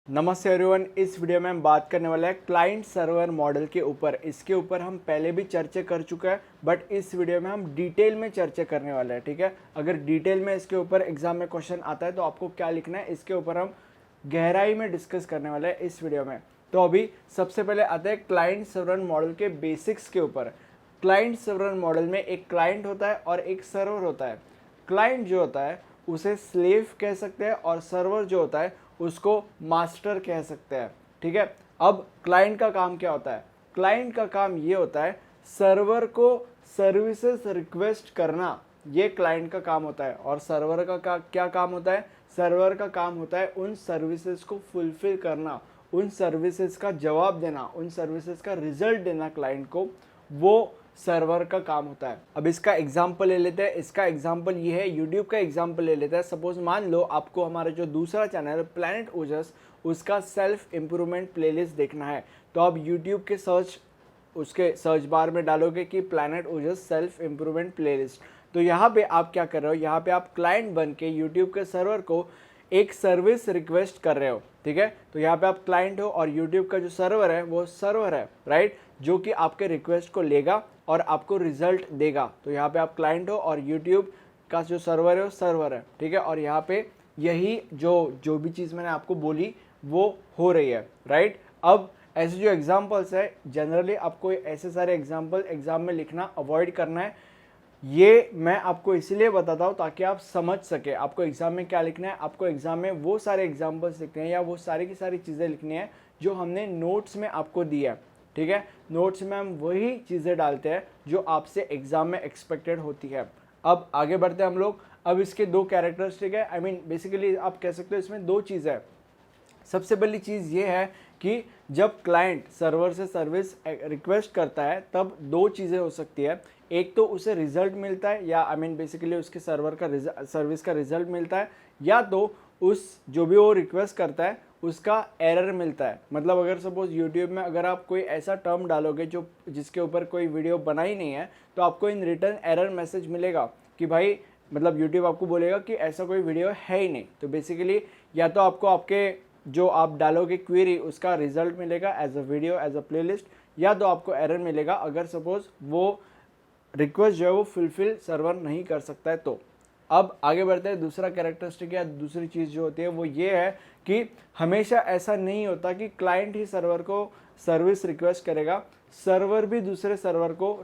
नमस्ते एवरीवन। इस वीडियो में हम बात करने वाले हैं क्लाइंट सर्वर मॉडल के ऊपर। इसके ऊपर हम पहले भी चर्चा कर चुका है, बट इस वीडियो में हम डिटेल में चर्चा करने वाले हैं। ठीक है, अगर डिटेल में इसके ऊपर एग्जाम में क्वेश्चन आता है तो आपको क्या लिखना है, इसके ऊपर हम गहराई में डिस्कस करने वाले हैं इस वीडियो में। तो अभी सबसे पहले आते हैं क्लाइंट सर्वर मॉडल के बेसिक्स के ऊपर। क्लाइंट सर्वर मॉडल में एक क्लाइंट होता है और एक सर्वर होता है। क्लाइंट जो होता है उसे स्लेव कह सकते हैं और सर्वर जो होता है उसको मास्टर कह सकते हैं। ठीक है, अब क्लाइंट का काम क्या होता है? क्लाइंट का काम ये होता है सर्वर को सर्विसेज रिक्वेस्ट करना, ये क्लाइंट का काम होता है। और सर्वर का क्या काम होता है? सर्वर का काम होता है उन सर्विसेज को फुलफिल करना, उन सर्विसेज का जवाब देना, उन सर्विसेज का रिजल्ट देना क्लाइंट को, वो सर्वर का काम होता है। अब इसका एग्जांपल ले लेते हैं। इसका एग्जांपल ये है, यूट्यूब का एग्जांपल ले लेते हैं। सपोज मान लो आपको हमारा जो दूसरा चैनल है प्लैनेट ओजस, उसका सेल्फ इम्प्रूवमेंट प्लेलिस्ट देखना है। तो आप यूट्यूब के उसके सर्च बार में डालोगे कि प्लैनेट ओजस सेल्फ इम्प्रूवमेंट प्लेलिस्ट। तो यहाँ पे आप क्या कर रहे हो, यहाँ पे आप क्लाइंट बन के यूट्यूब के सर्वर को एक सर्विस रिक्वेस्ट कर रहे हो। ठीक है, तो यहाँ पे आप क्लाइंट हो और यूट्यूब का जो सर्वर है वो सर्वर है, राइट, जो कि आपके रिक्वेस्ट को लेगा और आपको रिजल्ट देगा। तो यहाँ पे आप क्लाइंट हो और यूट्यूब का जो सर्वर है वो सर्वर है। ठीक है, और यहाँ पे यही जो भी चीज़ मैंने आपको बोली वो हो रही है, राइट। अब ऐसे जो एग्जाम्पल्स है, जनरली आपको ऐसे सारे एग्जाम्पल एग्जाम में लिखना अवॉइड करना है। ये मैं आपको इसलिए बताता हूँ ताकि आप समझ सके आपको एग्जाम में क्या लिखना है। आपको एग्जाम में वो सारे एग्जाम्पल्स लिखने हैं या वो सारी की सारी चीज़ें लिखनी है जो हमने नोट्स में आपको दी है। ठीक है, नोट्स में हम वही चीज़ें डालते हैं जो आपसे एग्जाम में एक्सपेक्टेड होती है। अब आगे बढ़ते हैं हम लोग। अब इसके दो कैरेक्टरिस्टिक है, आई मीन बेसिकली आप कह सकते हो इसमें दो चीज़ है। सबसे पहली चीज़ ये है कि जब क्लाइंट सर्वर से सर्विस रिक्वेस्ट करता है तब दो चीज़ें हो सकती है। एक तो उसे रिजल्ट मिलता है, या आई मीन बेसिकली उसके सर्वर का सर्विस का रिजल्ट मिलता है, या तो उस जो भी वो रिक्वेस्ट करता है उसका एरर मिलता है। मतलब अगर सपोज यूट्यूब में अगर आप कोई ऐसा टर्म डालोगे जिसके ऊपर कोई वीडियो बनाई नहीं है, तो आपको इन रिटर्न एरर मैसेज मिलेगा कि भाई, मतलब यूट्यूब आपको बोलेगा कि ऐसा कोई वीडियो है ही नहीं। तो बेसिकली या तो आपको आपके जो आप डालोगे क्वेरी उसका रिजल्ट मिलेगा as a video, as a playlist, या तो आपको एरर मिलेगा अगर सपोज वो रिक्वेस्ट जो है वो फुलफिल सर्वर नहीं कर सकता है। तो अब आगे बढ़ते हैं। दूसरा कैरेक्टरिस्टिक या दूसरी चीज़ जो होती है वो ये है कि हमेशा ऐसा नहीं होता कि क्लाइंट ही सर्वर को सर्विस रिक्वेस्ट करेगा, सर्वर भी दूसरे सर्वर को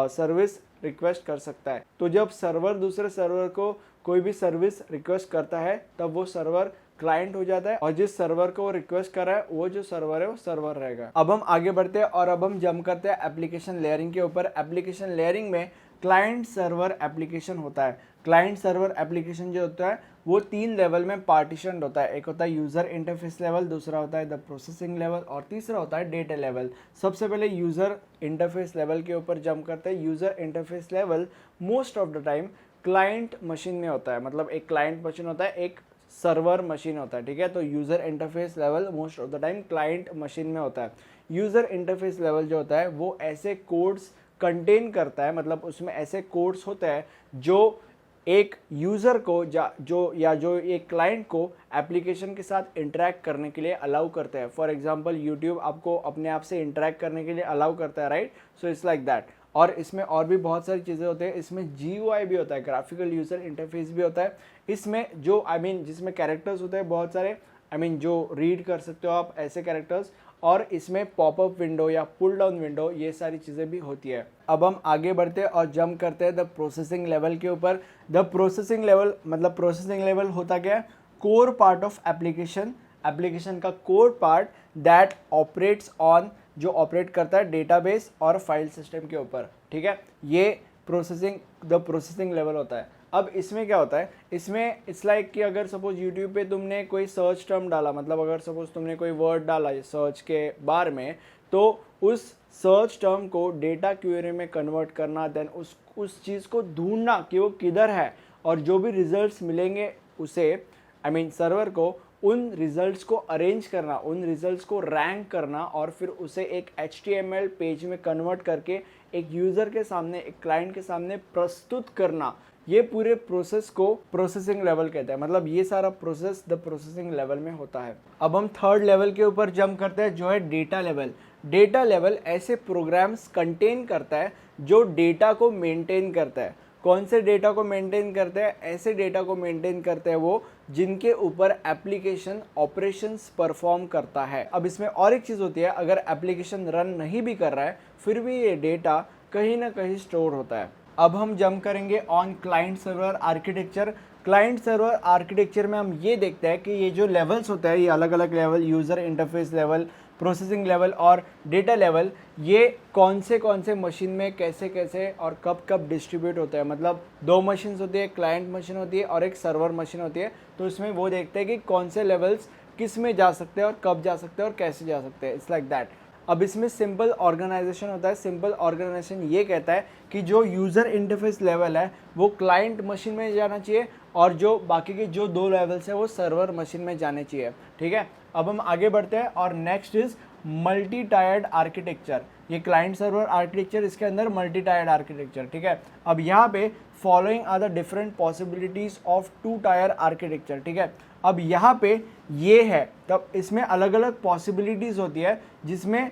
सर्विस रिक्वेस्ट कर सकता है। तो जब सर्वर दूसरे सर्वर को कोई भी सर्विस रिक्वेस्ट करता है तब वो सर्वर क्लाइंट हो जाता है, और जिस सर्वर को वो रिक्वेस्ट कर रहा है वो जो सर्वर है वो सर्वर रहेगा। अब हम आगे बढ़ते हैं और अब हम जंप करते हैं एप्लीकेशन लेयरिंग के ऊपर। एप्लीकेशन लेयरिंग में क्लाइंट सर्वर एप्लीकेशन होता है। क्लाइंट सर्वर एप्लीकेशन जो होता है वो तीन लेवल में पार्टीशन होता है। एक होता है यूज़र इंटरफेस लेवल, दूसरा होता है द प्रोसेसिंग लेवल, और तीसरा होता है डेटा लेवल। सबसे पहले यूज़र इंटरफेस लेवल के ऊपर जंप करते हैं। User interface level most of the time client machine में होता है। मतलब एक क्लाइंट मशीन होता है, एक सर्वर मशीन होता है। ठीक है, तो user interface level most of the time client machine में होता है। यूज़र इंटरफेस लेवल जो होता है वो ऐसे कोड्स कंटेन करता है, मतलब उसमें ऐसे कोड्स होते हैं जो एक यूज़र को जो एक क्लाइंट को एप्लीकेशन के साथ इंटरेक्ट करने के लिए अलाउ करते हैं। फॉर एग्जांपल यूट्यूब आपको अपने आप से इंटरेक्ट करने के लिए अलाउ करता है, right. So it's like that. और इसमें और भी बहुत सारी चीज़ें होती हैं। इसमें GUI भी होता है, ग्राफिकल यूज़र इंटरफेस भी होता है। इसमें जो जिसमें कैरेक्टर्स होते हैं बहुत सारे, जो रीड कर सकते हो आप ऐसे कैरेक्टर्स, और इसमें पॉपअप विंडो या पुल डाउन विंडो, ये सारी चीज़ें भी होती है। अब हम आगे बढ़ते हैं और जंप करते हैं द प्रोसेसिंग लेवल के ऊपर। द प्रोसेसिंग लेवल मतलब प्रोसेसिंग लेवल होता क्या है? Core part of application, application का core part that operates on, जो ऑपरेट करता है डेटाबेस और फाइल सिस्टम के ऊपर। ठीक है, ये द प्रोसेसिंग लेवल होता है। अब इसमें क्या होता है, इसमें इट्स लाइक कि अगर सपोज यूट्यूब पे तुमने कोई सर्च टर्म डाला, मतलब अगर सपोज तुमने कोई वर्ड डाला सर्च के बार में, तो उस सर्च टर्म को डेटा क्वेरी में कन्वर्ट करना, देन उस चीज़ को ढूंढना कि वो किधर है, और जो भी रिजल्ट्स मिलेंगे उसे सर्वर को उन रिजल्ट्स को अरेंज करना, उन रिजल्ट्स को रैंक करना, और फिर उसे एक HTML पेज में कन्वर्ट करके एक यूज़र के सामने, एक क्लाइंट के सामने प्रस्तुत करना ये पूरे प्रोसेस को प्रोसेसिंग लेवल कहते हैं, मतलब ये सारा प्रोसेस द प्रोसेसिंग लेवल में होता है। अब हम थर्ड लेवल के ऊपर जंप करते हैं जो है डेटा लेवल। डेटा लेवल ऐसे प्रोग्राम्स कंटेन करता है जो डेटा को मेंटेन करता है। कौन से डेटा को मेंटेन करते हैं? ऐसे डेटा को मेंटेन करते हैं वो जिनके ऊपर एप्लीकेशन ऑपरेशंस परफॉर्म करता है। अब इसमें और एक चीज़ होती है, अगर एप्लीकेशन रन नहीं भी कर रहा है फिर भी ये डेटा कहीं ना कहीं स्टोर होता है। अब हम जंप करेंगे on client server architecture. Client server architecture में हम ये देखते हैं कि ये जो लेवल्स होते हैं, ये अलग अलग level, user interface level, processing level और डेटा लेवल, ये कौन से मशीन में कैसे कैसे और कब कब डिस्ट्रीब्यूट होता है। मतलब दो मशीन्स होती है, क्लाइंट मशीन होती है और एक सर्वर मशीन होती है। तो इसमें वो देखते हैं कि कौन से लेवल्स किस में जा सकते हैं और कब जा सकते हैं और कैसे जा सकते हैं। It's like that. अब इसमें सिंपल ऑर्गेनाइजेशन होता है। सिंपल ऑर्गेनाइजेशन ये कहता है कि जो यूज़र इंटरफेस लेवल है वो क्लाइंट मशीन में जाना चाहिए और जो बाकी के जो दो लेवल्स है वो सर्वर मशीन में जाने चाहिए। ठीक है, अब हम आगे बढ़ते हैं और next is multi tired architecture. ये क्लाइंट सर्वर आर्किटेक्चर, इसके अंदर मल्टी टायर्ड आर्किटेक्चर। ठीक है, अब यहाँ पे following are the different possibilities of two tier architecture. ठीक है, अब यहाँ पे ये है, तब इसमें अलग अलग पॉसिबिलिटीज़ होती है जिसमें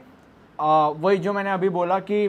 वही जो मैंने अभी बोला कि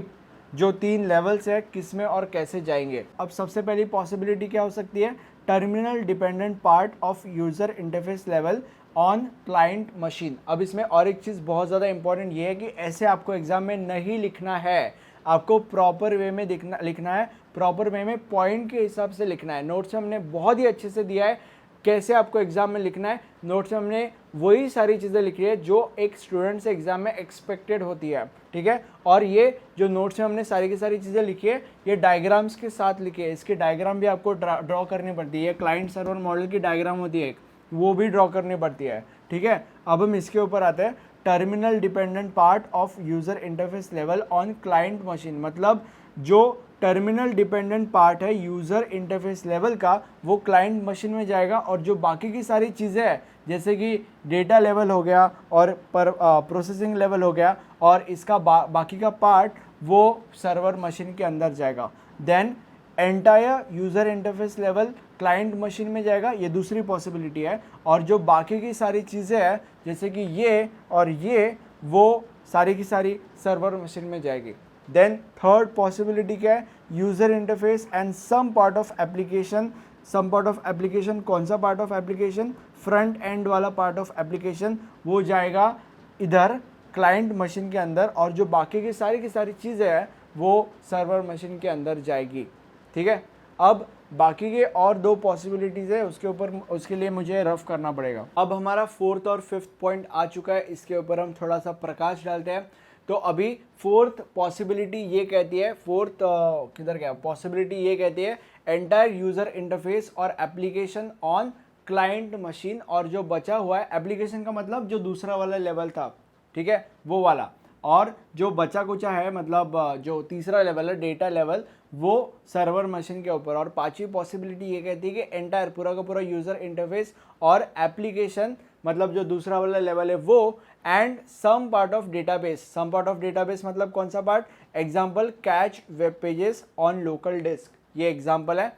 जो तीन लेवल्स है किस में और कैसे जाएंगे। अब सबसे पहली पॉसिबिलिटी क्या हो सकती है? Terminal dependent part of user interface level on client machine. अब इसमें और एक चीज़ बहुत ज़्यादा इंपॉर्टेंट ये है कि ऐसे आपको एग्जाम में नहीं लिखना है, आपको प्रॉपर वे में लिखना है, प्रॉपर वे में पॉइंट के हिसाब से लिखना है। नोट्स में हमने बहुत ही अच्छे से दिया है कैसे आपको एग्जाम में लिखना है। नोट्स में हमने वही सारी चीज़ें लिखी है जो एक स्टूडेंट से एग्जाम में एक्सपेक्टेड होती है। ठीक है, और ये जो नोट्स में हमने सारी की सारी चीज़ें लिखी है ये डायग्राम्स के साथ लिखी है। इसके डायग्राम भी आपको ड्रॉ करनी पड़ती है। क्लाइंट सर्वर मॉडल की डायग्राम होती है एक, वो भी ड्रॉ करनी पड़ती है। ठीक है, अब हम इसके ऊपर आते हैं। Terminal dependent part of user interface level on client machine, मतलब जो टर्मिनल डिपेंडेंट पार्ट है यूज़र इंटरफेस लेवल का वो क्लाइंट मशीन में जाएगा और जो बाकी की सारी चीज़ें हैं जैसे कि डेटा लेवल हो गया और प्रोसेसिंग लेवल हो गया और इसका बाकी का पार्ट वो सर्वर मशीन के अंदर जाएगा। Then entire user interface level client machine में जाएगा, ये दूसरी पॉसिबिलिटी है। और जो बाकी की सारी चीज़ें हैं जैसे कि ये और ये वो सारी की सारी सर्वर मशीन में जाएगी। देन थर्ड पॉसिबिलिटी क्या है? User interface and some part of application. Some part of application, कौन सा part of application? Front end वाला पार्ट ऑफ एप्लीकेशन वो जाएगा इधर क्लाइंट मशीन के अंदर और जो बाकी की सारी चीज़ें हैं वो सर्वर मशीन के अंदर जाएगी। ठीक है, अब बाकी के और दो पॉसिबिलिटीज़ है उसके लिए मुझे रफ करना पड़ेगा। अब हमारा फोर्थ और फिफ्थ पॉइंट आ चुका है, इसके ऊपर हम थोड़ा सा प्रकाश डालते हैं। तो अभी फोर्थ पॉसिबिलिटी ये कहती है, पॉसिबिलिटी ये कहती है एंटायर यूज़र इंटरफेस और एप्लीकेशन ऑन क्लाइंट मशीन। और जो बचा हुआ है एप्लीकेशन का मतलब जो दूसरा वाला लेवल था, ठीक है, वो वाला, और जो बचा कुचा है मतलब जो तीसरा लेवल है डेटा लेवल वो सर्वर मशीन के ऊपर। और पांचवी पॉसिबिलिटी ये कहती है कि एंटायर पूरा का पूरा यूज़र इंटरफेस और एप्लीकेशन मतलब जो दूसरा वाला लेवल है वो and some part of database. Some part of database मतलब कौन सा part? Example cache web pages on local disk, ये एग्जाम्पल है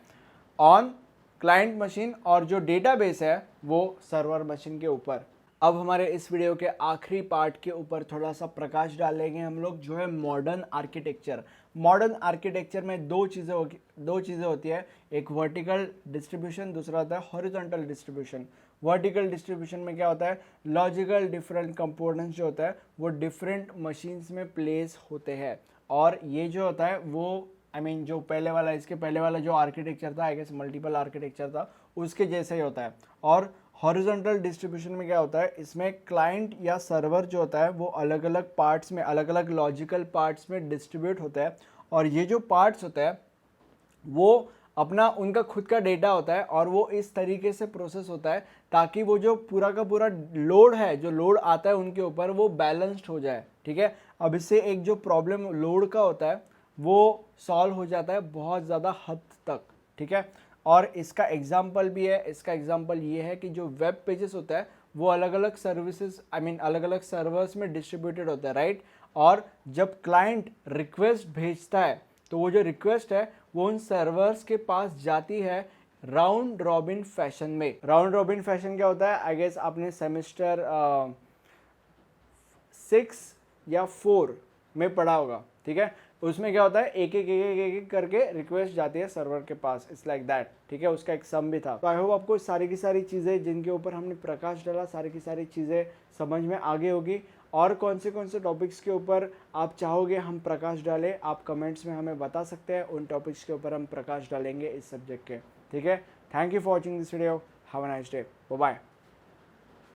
ऑन क्लाइंट मशीन और जो डेटाबेस है वो सर्वर मशीन के ऊपर। अब हमारे इस वीडियो के आखिरी पार्ट के ऊपर थोड़ा सा प्रकाश डालेंगे हम लोग जो है मॉडर्न आर्किटेक्चर। मॉडर्न आर्किटेक्चर में दो चीज़ें होती है, एक वर्टिकल डिस्ट्रीब्यूशन, दूसरा होता है हॉरिजॉन्टल डिस्ट्रीब्यूशन। वर्टिकल डिस्ट्रीब्यूशन में क्या होता है? लॉजिकल डिफरेंट कंपोनेंट्स जो होता है वो डिफरेंट मशीन्स में प्लेस होते हैं और ये जो होता है वो जो पहले वाला, इसके पहले वाला जो आर्किटेक्चर था, आई गेस मल्टीपल आर्किटेक्चर था, उसके जैसे ही होता है। और हॉरिजॉन्टल डिस्ट्रीब्यूशन में क्या होता है? इसमें क्लाइंट या सर्वर जो होता है वो अलग अलग पार्ट्स में, अलग अलग लॉजिकल पार्ट्स में डिस्ट्रीब्यूट होता है और ये जो पार्ट्स होते हैं वो अपना उनका खुद का डेटा होता है और वो इस तरीके से प्रोसेस होता है ताकि वो जो पूरा का पूरा लोड है, जो लोड आता है उनके ऊपर, वो बैलेंस्ड हो जाए। ठीक है, अब इससे एक जो प्रॉब्लम लोड का होता है वो सॉल्व हो जाता है बहुत ज़्यादा हद तक। ठीक है, और इसका एग्जाम्पल भी है। इसका एग्जाम्पल ये है कि जो वेब पेजेस होता है वो अलग अलग सर्विसेज अलग अलग सर्वर्स में डिस्ट्रीब्यूटेड होता है, राइट। और जब क्लाइंट रिक्वेस्ट भेजता है तो वो जो रिक्वेस्ट है वो उन सर्वर्स के पास जाती है राउंड रॉबिन फैशन में। राउंड रॉबिन फैशन क्या होता है, आई गेस आपने सेमेस्टर 6 या 4 में पढ़ा होगा, ठीक है। उसमें क्या होता है, एक करके रिक्वेस्ट जाती है सर्वर के पास, इट्स लाइक दैट, ठीक है। उसका एक सम भी था। तो आई होप आपको सारी की सारी चीज़ें जिनके ऊपर हमने प्रकाश डाला, सारी की सारी चीज़ें समझ में आगे होगी। और कौन से टॉपिक्स के ऊपर आप चाहोगे हम प्रकाश डालें, आप कमेंट्स में हमें बता सकते हैं। उन टॉपिक्स के ऊपर हम प्रकाश डालेंगे इस सब्जेक्ट के, ठीक है। Thank you for watching this video, have a nice day, bye bye.